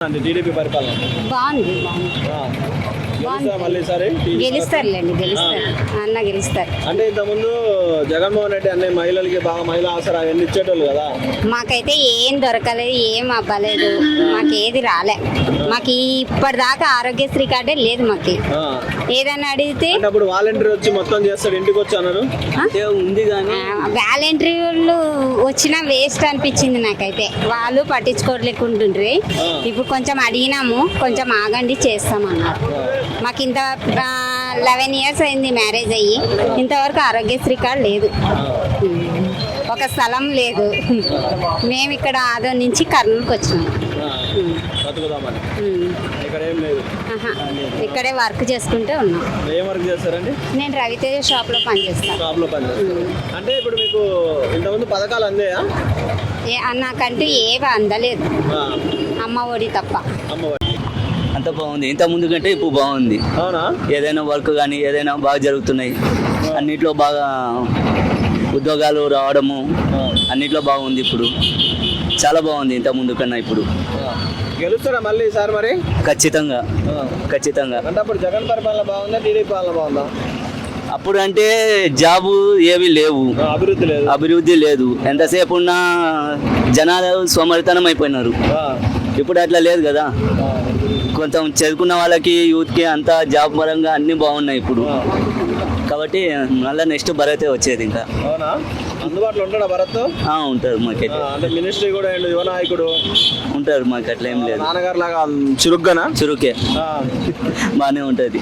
TDP పరిపాలన బాగుంది మళ్ళీ సరే గెలుస్తారులేండి, గెలుస్తారు, అన్న గెలుస్తారు. అంటే ఇంతకుముందు జగన్మోహన్ రెడ్డి అన్ని మహిళలకి బాగా మహిళా ఆసరా అవన్నీ ఇచ్చేటోళ్ళు కదా. మాకైతే ఏం దొరకలేదు, ఏం అవ్వలేదు, మాకేది రాలే. మాకు ఇప్పటిదాకా ఆరోగ్యశ్రీ కార్డే లేదు. మాకు ఏదైనా అడిగితే అప్పుడు వాలంటీర్ వచ్చి మొత్తం చేస్తాడు, ఇంటికి వచ్చి అన్నారు ఉంది కానీ వాలంటీర్లు వచ్చినా వేస్ట్ అనిపించింది నాకైతే. వాళ్ళు పట్టించుకోలేకుంటుండ్రి. ఇప్పుడు కొంచెం అడిగినాము, కొంచెం ఆగండి చేస్తామన్నారు. మాకు ఇంత 11 years అయింది మ్యారేజ్ అయ్యి, ఇంతవరకు ఆరోగ్యశ్రీ కార్డు లేదు, ఒక స్థలం లేదు. మేము ఇక్కడ ఆదో నుంచి కర్నూలుకి వచ్చినాము. ఇక్కడే వర్క్ చేసుకుంటూ ఉన్నాం. ఏం వర్క్ చేస్తారండి? నేను రవితేజ షాప్లో పనిచేస్తాను. అంటే ఇప్పుడు మీకు ఇంతకుముందు పథకాలు అందాయా? నాకంటూ ఏవి అందలేదు, అమ్మ ఒడి తప్ప. అంత బాగుంది, ఇంత ముందు కంటే ఇప్పుడు బాగుంది. అవునా? ఏదైనా వర్క్ కానీ ఏదైనా బాగా జరుగుతున్నాయి, అన్నిట్లో బాగా ఉద్యోగాలు రావడము అన్నిట్లో బాగుంది. ఇప్పుడు చాలా బాగుంది ఇంత ముందు కన్నా ఇప్పుడు. గెలుస్తారా మళ్ళీ ఈసారి? మరి ఖచ్చితంగా ఖచ్చితంగా. అంటే అప్పుడు జగన్ పరిపాలన బాగుందా, టీడీపీ పాలన బాగుందా? అప్పుడు అంటే జాబు ఏవి లేవు, అభివృద్ధి లేదు. ఎంతసేపు ఉన్నా జనాలు సోమరితనం అయిపోయినారు. ఇప్పుడు అట్లా లేదు కదా. కొంచెం చదువుకున్న వాళ్ళకి, యూత్కి అంతా జాబ్ పరంగా అన్నీ బాగున్నాయి ఇప్పుడు. కాబట్టి మళ్ళీ నెక్స్ట్ భరతే వచ్చేది. ఇంకా అందుబాటులో ఉంటాడా భరత్? ఉంటారు మాకైతే. అంటే మినిస్ట్రీ కూడా యువ నాయకుడు ఉంటారు, మాకు అట్లా ఏం లేదు. నాన్నగారు లాగా చురుగ్గానా? చురుకే, బాగానే ఉంటుంది.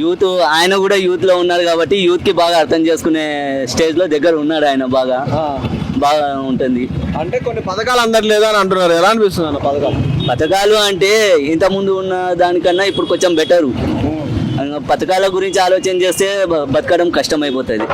యూత్ ఆయన కూడా యూత్ లో ఉన్నారు కాబట్టి యూత్ కి బాగా అర్థం చేసుకునే స్టేజ్ లో దగ్గర ఉన్నాడు ఆయన. బాగా ఉంటుంది. అంటే కొన్ని పథకాలు అందట్లేదు అని అంటున్నారు, ఎలా అనిపిస్తుంది అన్న పథకాలు అంటే ఇంత ముందు ఉన్న దానికన్నా ఇప్పుడు కొంచెం బెటరు. పథకాల గురించి ఆలోచన చేస్తే బతకడం కష్టమైపోతుంది.